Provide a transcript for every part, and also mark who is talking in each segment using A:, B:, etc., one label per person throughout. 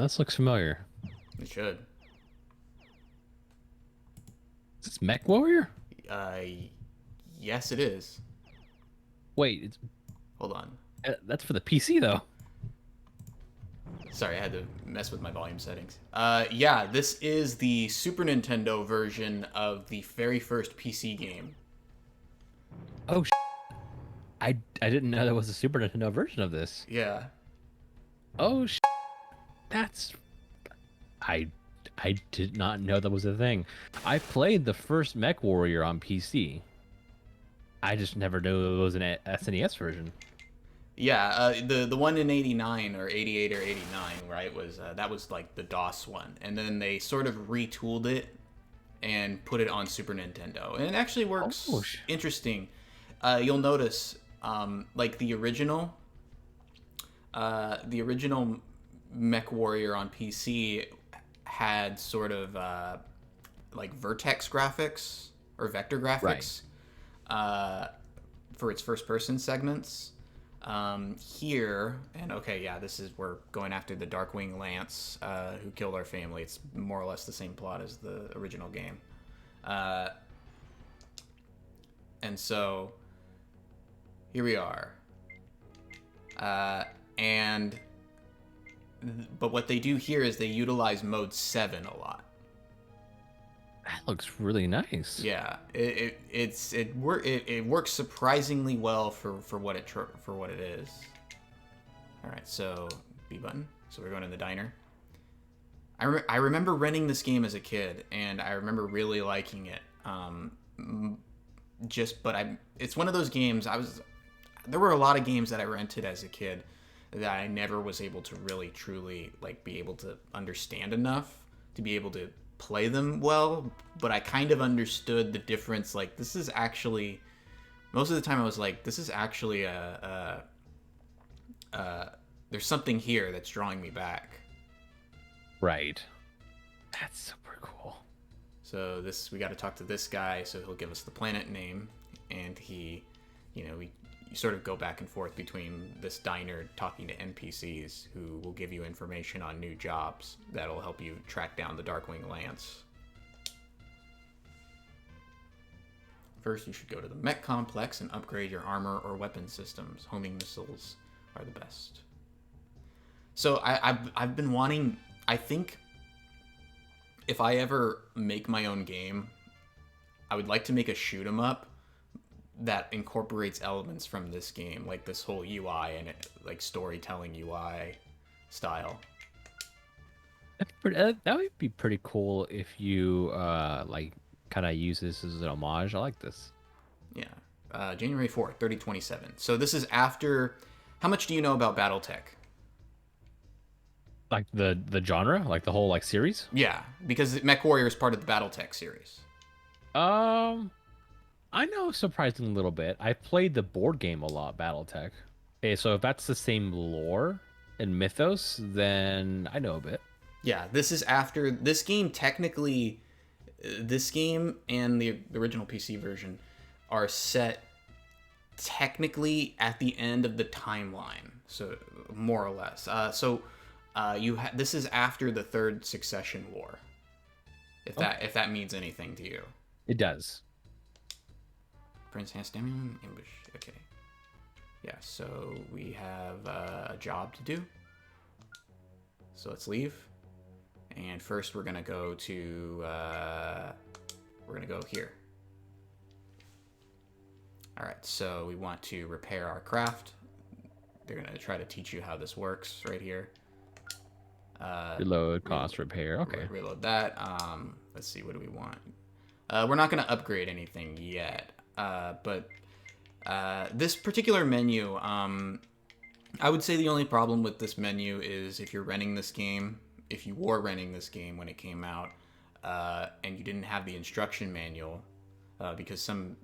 A: this looks familiar.
B: It should.
A: Is this Mechwarrior?
B: Uh, yes, it is.
A: Wait,
B: Hold on.
A: that's for the PC though.
B: Sorry, I had to mess with my volume settings. Yeah, this is the Super Nintendo version of the very first PC game.
A: Oh, I didn't know there was a Super Nintendo version of this.
B: Yeah.
A: Oh, that's I I did not know that was a thing. I played the first Mechwarrior on PC. I just never knew it was an SNES version.
B: Yeah, the one in '89 or '88 or '89, right? Was that was like the DOS one, and then they sort of retooled it and put it on Super Nintendo, and it actually
A: Oh,
B: works interesting. You'll notice, like the original Mechwarrior on PC had sort of like vertex graphics or vector
A: right.
B: graphics for its first person segments. Here, and okay, yeah, this is we're going after the Darkwing Lance who killed our family. It's more or less the same plot as the original game. Uh, and so here we are. And but what they do here is they utilize mode 7 a lot.
A: That looks really nice.
B: Yeah, it works surprisingly well for what it is. All right, so B button. So we're going in the diner. I remember renting this game as a kid, and I remember really liking it. It's one of those games there were a lot of games that I rented as a kid that I never was able to really truly like be able to understand enough to be able to play them well, but I kind of understood the difference. Like, this is actually, most of the time I was like, this is actually there's something here that's drawing me back.
A: Right. That's super cool.
B: So we got to talk to this guy, so he'll give us the planet name, and we sort of go back and forth between this diner talking to NPCs who will give you information on new jobs that'll help you track down the Darkwing Lance. First, you should go to the mech complex and upgrade your armor or weapon systems. Homing missiles are the best. So I've been wanting. I think if I ever make my own game, I would like to make a shoot 'em up that incorporates elements from this game, like this whole UI and like storytelling UI style.
A: That would be pretty cool if you like kind of use this as an homage. I like this.
B: Yeah. January 4th, 3027. So this is after. How much do you know about BattleTech?
A: Like the genre, like the whole like series.
B: Yeah, because MechWarrior is part of the BattleTech series.
A: Um, I know surprisingly a little bit. I played the board game a lot, BattleTech. Okay, so if that's the same lore and mythos, then I know a bit.
B: Yeah, this is after this game. Technically, this game and the original PC version are set technically at the end of the timeline, so more or less. This is after the Third Succession War, if that means anything to you.
A: It does.
B: Prince Hasdemian ambush. Okay. Yeah, so we have a job to do. So let's leave. And first we're gonna go to here. All right, so we want to repair our craft. They're gonna try to teach you how this works right here.
A: Reload, cost, repair. Okay.
B: Reload that. Let's see, what do we want? We're not gonna upgrade anything yet, but this particular menu, I would say the only problem with this menu is if you were renting this game when it came out, and you didn't have the instruction manual, because some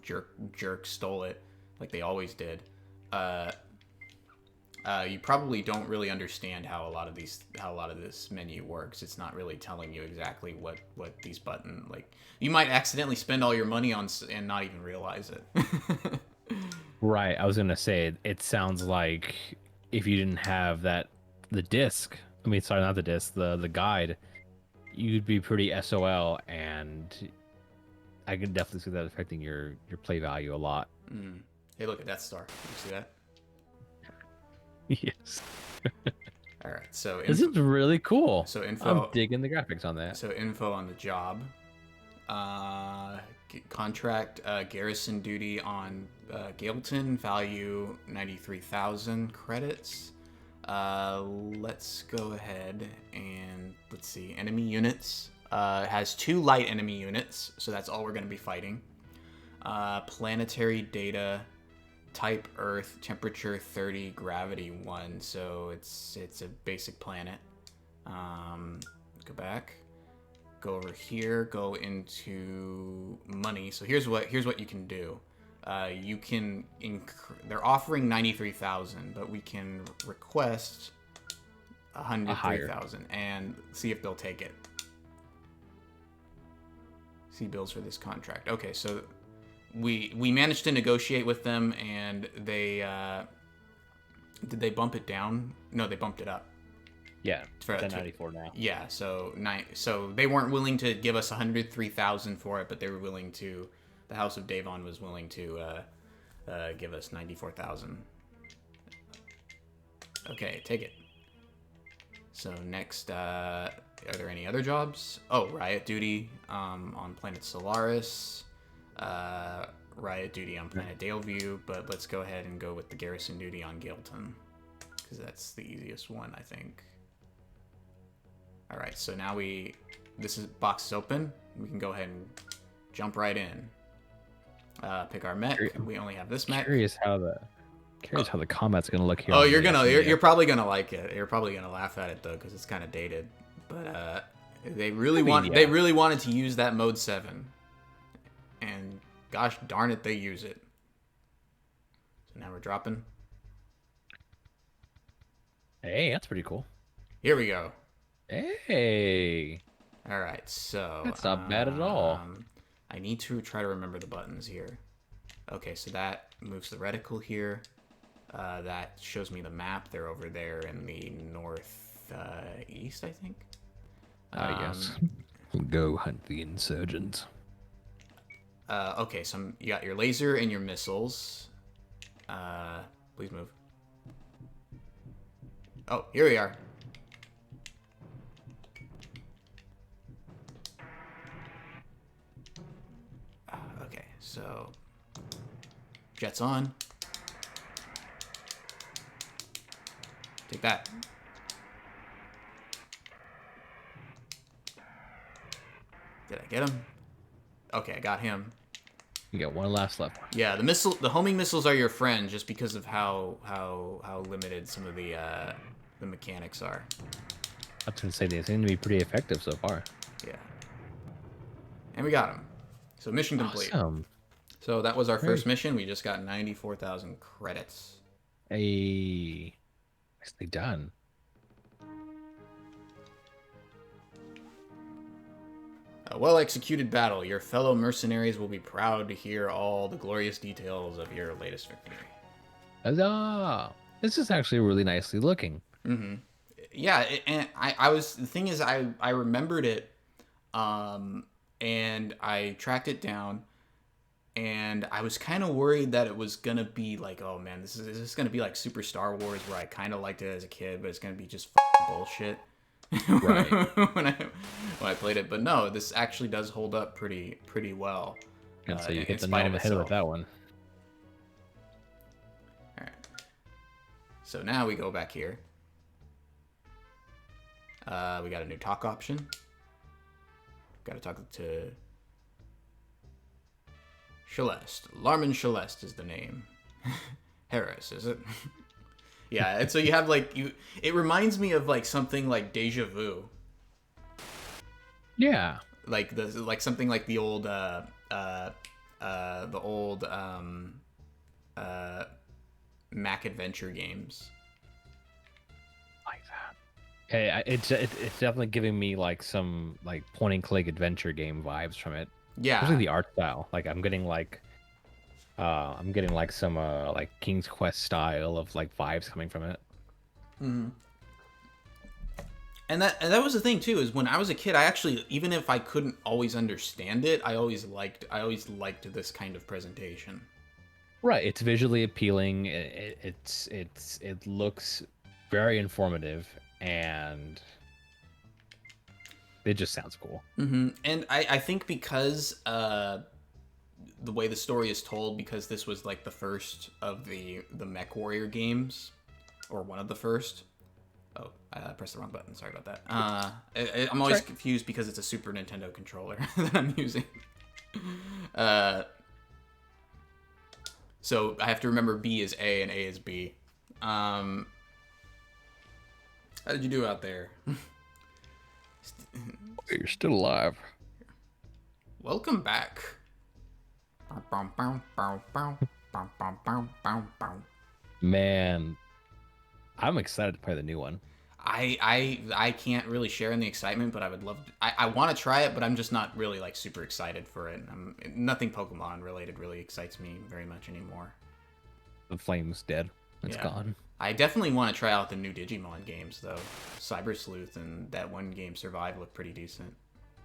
B: jerk stole it, like they always did. You probably don't really understand how a lot of this menu works. It's not really telling you exactly what these button, like, you might accidentally spend all your money on and not even realize it.
A: Right. I was gonna say it sounds like if you didn't have that the disc. I mean, sorry, not the disc. The guide. You'd be pretty SOL, and I can definitely see that affecting your play value a lot.
B: Mm. Hey, look at Death Star. You see that?
A: Yes.
B: All right. So
A: This is really cool.
B: So info.
A: I'm digging the graphics on that.
B: So info on the job. Contract garrison duty on Gaelton, value 93,000 credits. Let's go ahead and let's see. Enemy units. Has 2 light enemy units, so that's all we're going to be fighting. Planetary data, type Earth, temperature 30, gravity 1, so it's a basic planet. Go back. Go over here, go into money. So here's what you can do. You can they're offering 93,000, but we can request 103,000 and see if they'll take it. See bills for this contract. Okay, so we managed to negotiate with them, and they did they bump it down? No, they bumped it up.
A: Yeah, it's 1094 now.
B: Yeah, so they weren't willing to give us 103,000 for it, but they were willing to. The House of Davon was willing to give us 94,000. Okay, take it. So next, are there any other jobs? Oh, riot duty on planet Solaris. Riot duty on planet Daleview, but let's go ahead and go with the garrison duty on Gaelton, because that's the easiest one, I think. All right, so now this box is open. We can go ahead and jump right in. Pick our mech. We only have this mech.
A: Curious how the combat's gonna look here.
B: Oh, you're probably gonna like it. You're probably gonna laugh at it though, because it's kind of dated. But they really wanted to use that mode 7, and gosh darn it, they use it. So now we're dropping.
A: Hey, that's pretty cool.
B: Here we go.
A: Hey.
B: All right, so
A: That's not bad at all.
B: I need to try to remember the buttons here. Okay, so that moves the reticle here. That shows me the map. They're over there in the northeast, I think.
A: Yes. Go hunt the insurgents.
B: Okay, so you got your laser and your missiles. Please move. Oh, here we are. Okay, so jets on. Take that. Did I get him? Okay, I got him.
A: You got one last left.
B: Yeah, the homing missiles are your friend just because of how limited some of the mechanics are.
A: I was gonna say they seem to be pretty effective so far.
B: Yeah. And we got him. So mission complete.
A: Awesome.
B: So that was our first mission. We just got 94,000 credits.
A: Hey, nicely done.
B: A well-executed battle. Your fellow mercenaries will be proud to hear all the glorious details of your latest victory.
A: Huzzah! This is actually really nicely looking.
B: Mm-hmm. Yeah, and I was, the thing is, I remembered it, and I tracked it down, and I was kind of worried that it was gonna be like, oh man, is this gonna be like Super Star Wars, where I kind of liked it as a kid, but it's gonna be just bullshit.
A: Right.
B: when I played it, but no, this actually does hold up pretty well.
A: And so you hit the nail on the head with that one.
B: All right. So now we go back here. We got a new talk option. Got to talk to Celeste. Larman Celeste is the name. Harris, is it? Yeah, and so you have like it reminds me of like something like Deja Vu.
A: Yeah.
B: Like something like the old Mac Adventure games.
A: Like that. Hey, it's definitely giving me like some like point and click adventure game vibes from it.
B: Yeah.
A: Especially the art style. Like I'm getting some like King's Quest style of like vibes coming from it.
B: Mm-hmm. And that was the thing too, is when I was a kid, I actually, even if I couldn't always understand it, I always liked this kind of presentation.
A: Right. It's visually appealing. It looks very informative, and it just sounds cool.
B: And I think because the way the story is told, because this was like the first of the Mechwarrior games, or one of the first. Oh, I pressed the wrong button. Sorry about that. I'm always confused because it's a Super Nintendo controller that I'm using. So I have to remember B is A and A is B. How did you do out there?
A: You're still alive.
B: Welcome back.
A: Man, I'm excited to play the new one.
B: I can't really share in the excitement, but I would love to, I want to try it, but I'm just not really like super excited for it. Nothing Pokemon related really excites me very much anymore.
A: The flame's dead. It's gone.
B: I definitely want to try out the new Digimon games though. Cyber Sleuth and that one game Survive look pretty decent.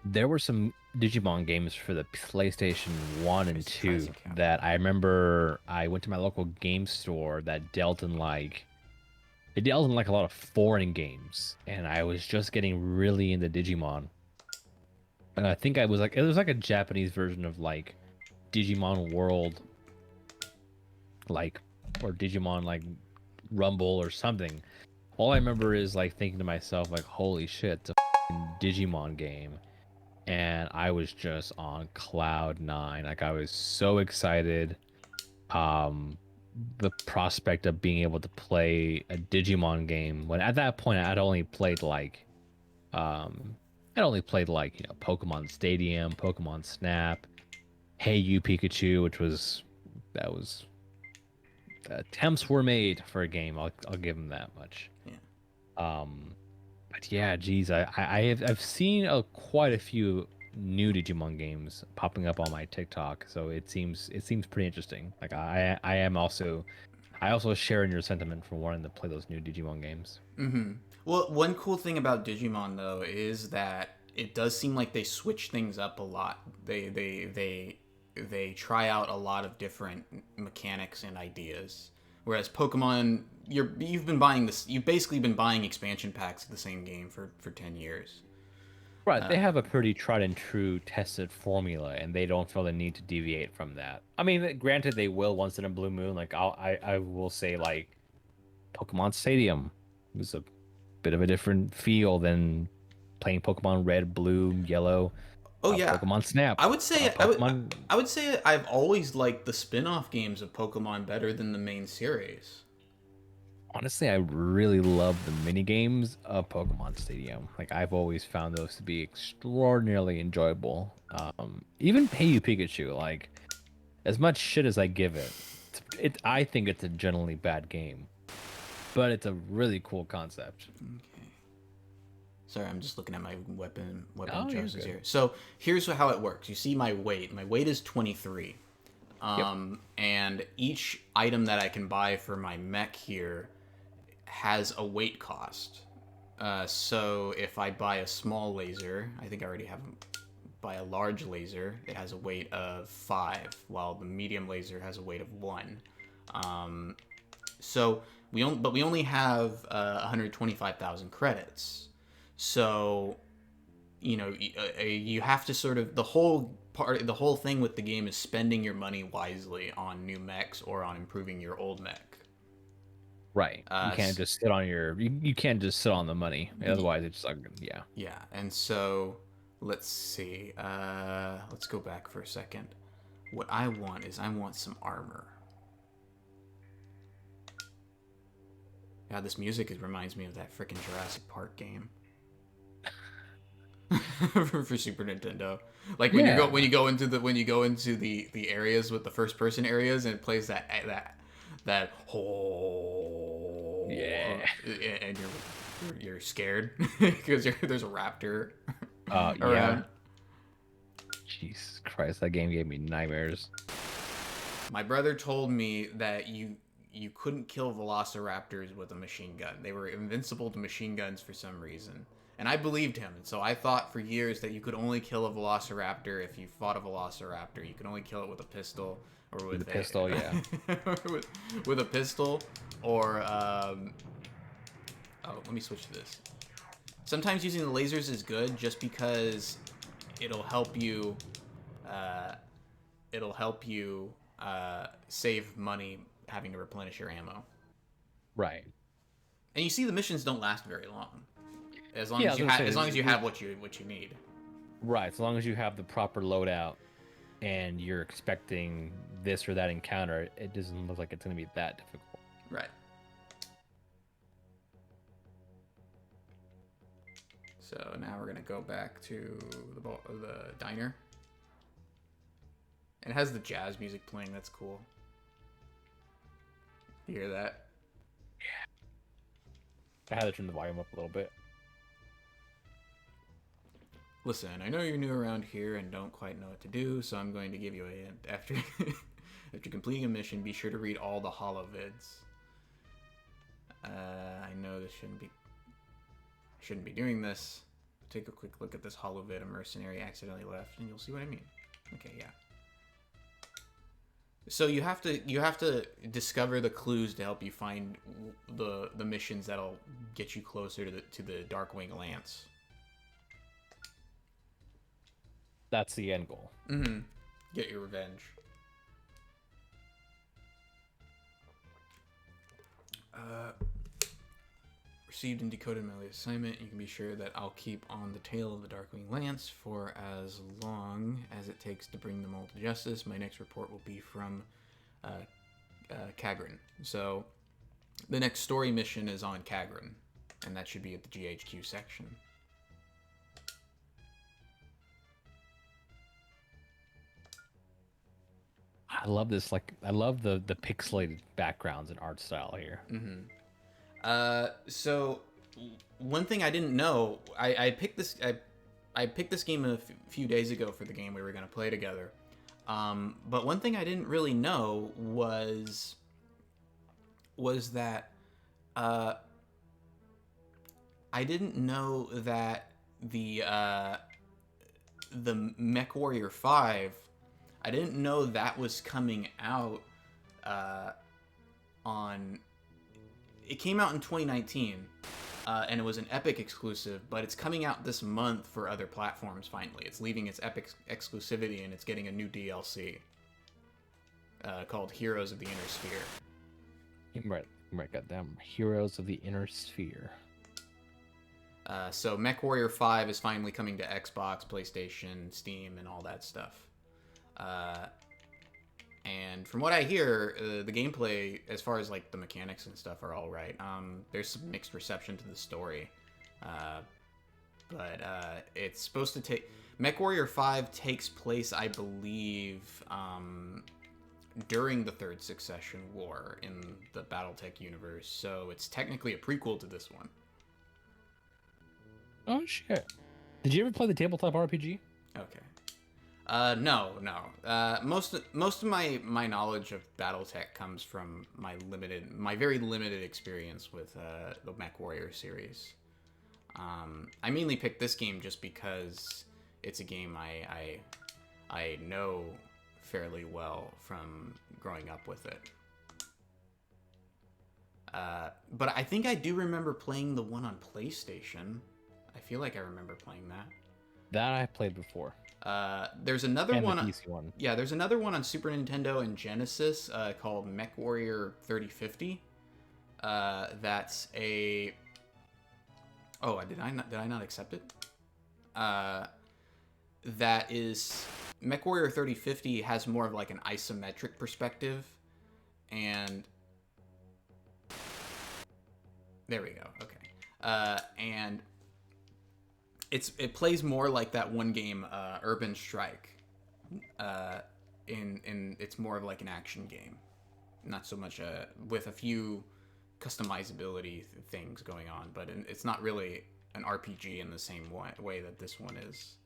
A: There were some Digimon games for the PlayStation 1 and 2 that I remember I went to my local game store that dealt in like a lot of foreign games, and I was just getting really into Digimon. And I think it was like a Japanese version of like Digimon World, like, or Digimon like Rumble or something. All I remember is like thinking to myself like, holy shit, it's a Digimon game. And I was just on cloud nine. Like, I was so excited. The prospect of being able to play a Digimon game, when at that point I'd only played like Pokemon Stadium, Pokemon Snap, Hey You Pikachu, that was attempts were made for a game. I'll give them that much.
B: Yeah.
A: But yeah, geez, I've seen quite a few new Digimon games popping up on my TikTok, so it seems pretty interesting. Like I also share in your sentiment for wanting to play those new Digimon games.
B: Well, one cool thing about Digimon though is that it does seem like they switch things up a lot. They try out a lot of different mechanics and ideas. Whereas Pokemon, you've basically been buying expansion packs of the same game for 10 years.
A: Right, they have a pretty tried and true tested formula, and they don't feel the need to deviate from that. I mean, granted, they will once in a blue moon. Like I will say, like Pokemon Stadium was a bit of a different feel than playing Pokemon Red, Blue, Yellow.
B: Oh yeah,
A: Pokemon Snap.
B: I would say
A: Pokemon...
B: I would say I've always liked the spin-off games of Pokemon better than the main series.
A: Honestly, I really love the mini games of Pokemon Stadium. Like, I've always found those to be extraordinarily enjoyable. Even Hey You Pikachu, like, as much shit as I give it, I think it's a generally bad game, but it's a really cool concept.
B: Okay. Sorry, I'm just looking at my weapon choices here.
A: Good.
B: So here's how it works. You see my weight. My weight is 23. And each item that I can buy for my mech here has a weight cost. So if I buy a small laser, I think I already have buy a large laser, it has a weight of 5, while the medium laser has a weight of 1. So we only have 125,000 credits. So, you know, you have to sort of the whole thing with the game is spending your money wisely on new mechs or on improving your old mech.
A: Right. You can't just sit on you can't just sit on the money. Otherwise it's like yeah.
B: Yeah. And so let's see. Let's go back for a second. What I want is some armor. God, this music reminds me of that freaking Jurassic Park game. for Super Nintendo, like when you go into the areas with the first person areas, and it plays that whole and you're scared because there's a raptor around.
A: Yeah. Jesus Christ, that game gave me nightmares.
B: My brother told me that you couldn't kill velociraptors with a machine gun. They were invincible to machine guns for some reason. And I believed him, and so I thought for years that you could only kill a velociraptor if you fought a velociraptor. You could only kill it with a pistol or with
A: The pistol, yeah.
B: with a pistol or oh, let me switch to this. Sometimes using the lasers is good just because it'll help you save money having to replenish your ammo.
A: Right.
B: And you see the missions don't last very long. As long
A: Yeah,
B: as you have what you need.
A: Right, as long as you have the proper loadout and you're expecting this or that encounter, it doesn't look like it's going to be that difficult.
B: Right. So now we're going to go back to the diner. It has the jazz music playing. That's cool. You hear that?
A: I had to turn the volume up a little bit.
B: Listen, I know you're new around here and don't quite know what to do, so I'm going to give you a hint. After completing a mission, be sure to read all the holovids. I know this shouldn't be doing this. Take a quick look at this holovid a mercenary accidentally left, and you'll see what I mean. Okay, yeah. So you have to discover the clues to help you find the missions that'll get you closer to the Darkwing Lance.
A: That's the end goal.
B: Mm-hmm. Get your revenge. Received and decoded my latest assignment. You can be sure that I'll keep on the tail of the Darkwing Lance for as long as it takes to bring them all to justice. My next report will be from Kagran. So the next story mission is on Kagran, and that should be at the GHQ section.
A: I love this. I love the pixelated backgrounds and art style here.
B: Mm-hmm. So one thing I didn't know, I picked this game a few days ago for the game we were going to play together. But one thing I didn't really know was that I didn't know that the Mechwarrior 5, I didn't know that was coming out on... It came out in 2019, and it was an Epic exclusive, but it's coming out this month for other platforms, finally. It's leaving its Epic exclusivity, and it's getting a new DLC called Heroes of the Inner Sphere.
A: Right, goddamn. Heroes of the Inner Sphere.
B: So Mechwarrior 5 is finally coming to Xbox, PlayStation, Steam, and all that stuff. And from what I hear, the gameplay, as far as like the mechanics and stuff, are all right. There's some mixed reception to the story, but it's supposed to take... Mechwarrior 5 takes place, I believe, during the Third Succession War in the BattleTech universe, so it's technically a prequel to this one.
A: Oh shit! Did you ever play the tabletop RPG?
B: Okay. No. Most of my knowledge of BattleTech comes from my very limited experience with the Mechwarrior series. I mainly picked this game just because it's a game I know fairly well from growing up with it. But I think I do remember playing the one on PlayStation. I feel like I remember playing that.
A: That I played before.
B: There's another
A: and
B: one.
A: The PC one.
B: Yeah, there's another one on Super Nintendo and Genesis called Mechwarrior 3050. That's a... Oh, did I not accept it? That is... Mechwarrior 3050 has more of like an isometric perspective. And... There we go. Okay. And... It plays more like that one game, Urban Strike. It's more of like an action game, not so much with a few customizability things going on, but it's not really an RPG in the same way that this one is.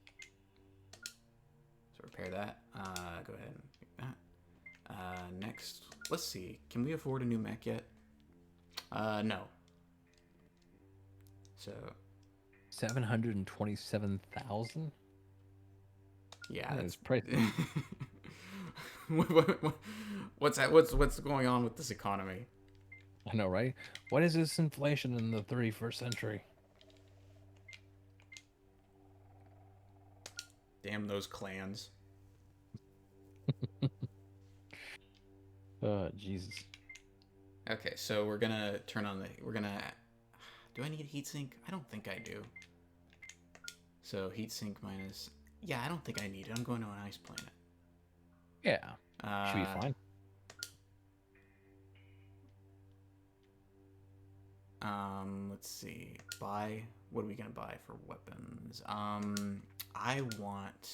B: So repair that. Go ahead and do that. Next, let's see. Can we afford a new mech yet? No. So.
A: 727,000.
B: Yeah,
A: It's
B: that's
A: pricey.
B: what's that? What's going on with this economy?
A: I know, right? What is this inflation in the 31st century?
B: Damn those clans.
A: Oh, Jesus.
B: Okay, so we're gonna turn on the. We're gonna. Do I need a heatsink? I don't think I do. So heatsink minus. Yeah, I don't think I need it. I'm going to an ice planet.
A: Yeah, should be fine.
B: Let's see. Buy. What are we gonna buy for weapons? I want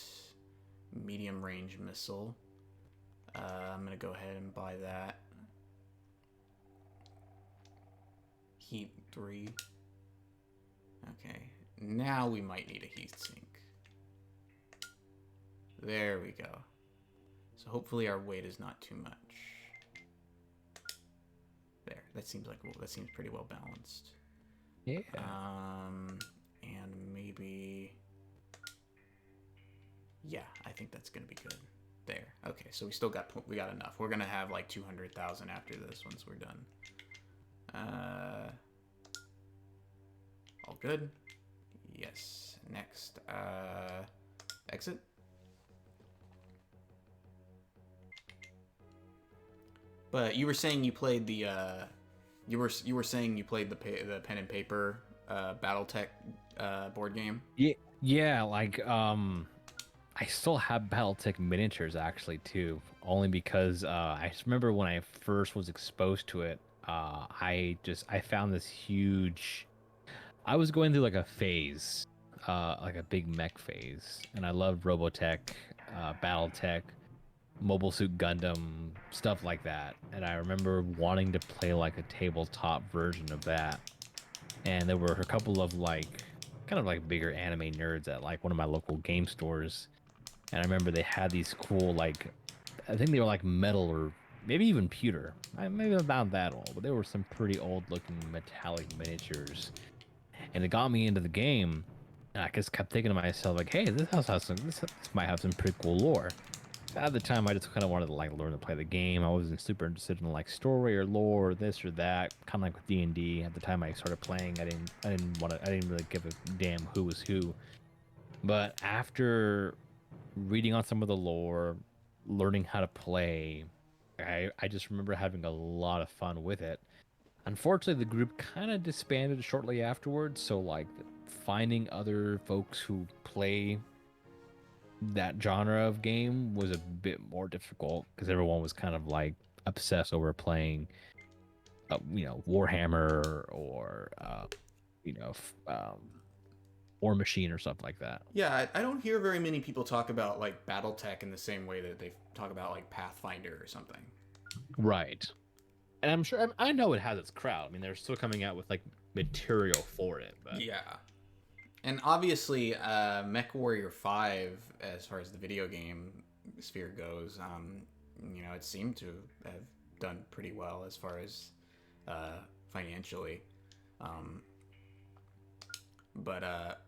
B: medium range missile. I'm gonna go ahead and buy that. Heat 3. Okay. Now we might need a heatsink. There we go. So hopefully our weight is not too much. There. That seems pretty well balanced.
A: Yeah.
B: And maybe. Yeah, I think that's gonna be good. There. Okay, so we got enough. We're gonna have like 200,000 after this once we're done. All good. Yes. Next. Exit. But you were saying you played the you were saying you played the pen and paper BattleTech board game.
A: Yeah, like I still have BattleTech miniatures actually too, only because I just remember when I first was exposed to it, I found this huge. I was going through like a phase, like a big mech phase, and I loved Robotech, BattleTech, Mobile Suit Gundam, stuff like that. And I remember wanting to play like a tabletop version of that. And there were a couple of like kind of like bigger anime nerds at like one of my local game stores. And I remember they had these cool like I think they were like metal or maybe even pewter. Maybe about that old, but they were some pretty old looking metallic miniatures. And it got me into the game. And I just kept thinking to myself like, hey, this might have some pretty cool lore. At the time, I just kind of wanted to like learn to play the game. I wasn't super interested in like story or lore or this or that. Kind of like with D&D. At the time I started playing, I didn't really give a damn who was who. But after reading on some of the lore, learning how to play, I just remember having a lot of fun with it. Unfortunately, the group kind of disbanded shortly afterwards. So like finding other folks who play that genre of game was a bit more difficult because everyone was kind of like obsessed over playing, Warhammer or you know, War Machine or something like that.
B: Yeah, I don't hear very many people talk about like BattleTech in the same way that they talk about like Pathfinder or something.
A: Right. And I'm sure I know it has its crowd. I mean, they're still coming out with like material for it, but
B: Yeah. And obviously, Mechwarrior 5, as far as the video game sphere goes, it seemed to have done pretty well as far as financially. But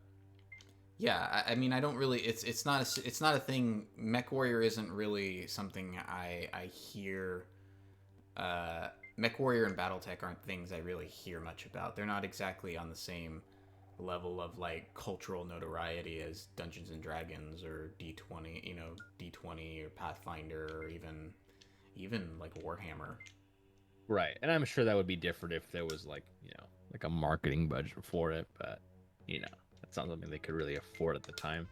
B: yeah, I mean, I don't really. It's not a thing. Mechwarrior isn't really something I hear. Mechwarrior and BattleTech aren't things I really hear much about. They're not exactly on the same level of like cultural notoriety as Dungeons and Dragons or D20, D20 or Pathfinder or even like Warhammer.
A: right. And I'm sure that would be different if there was like, like a marketing budget for it, but that's not something they could really afford at the time.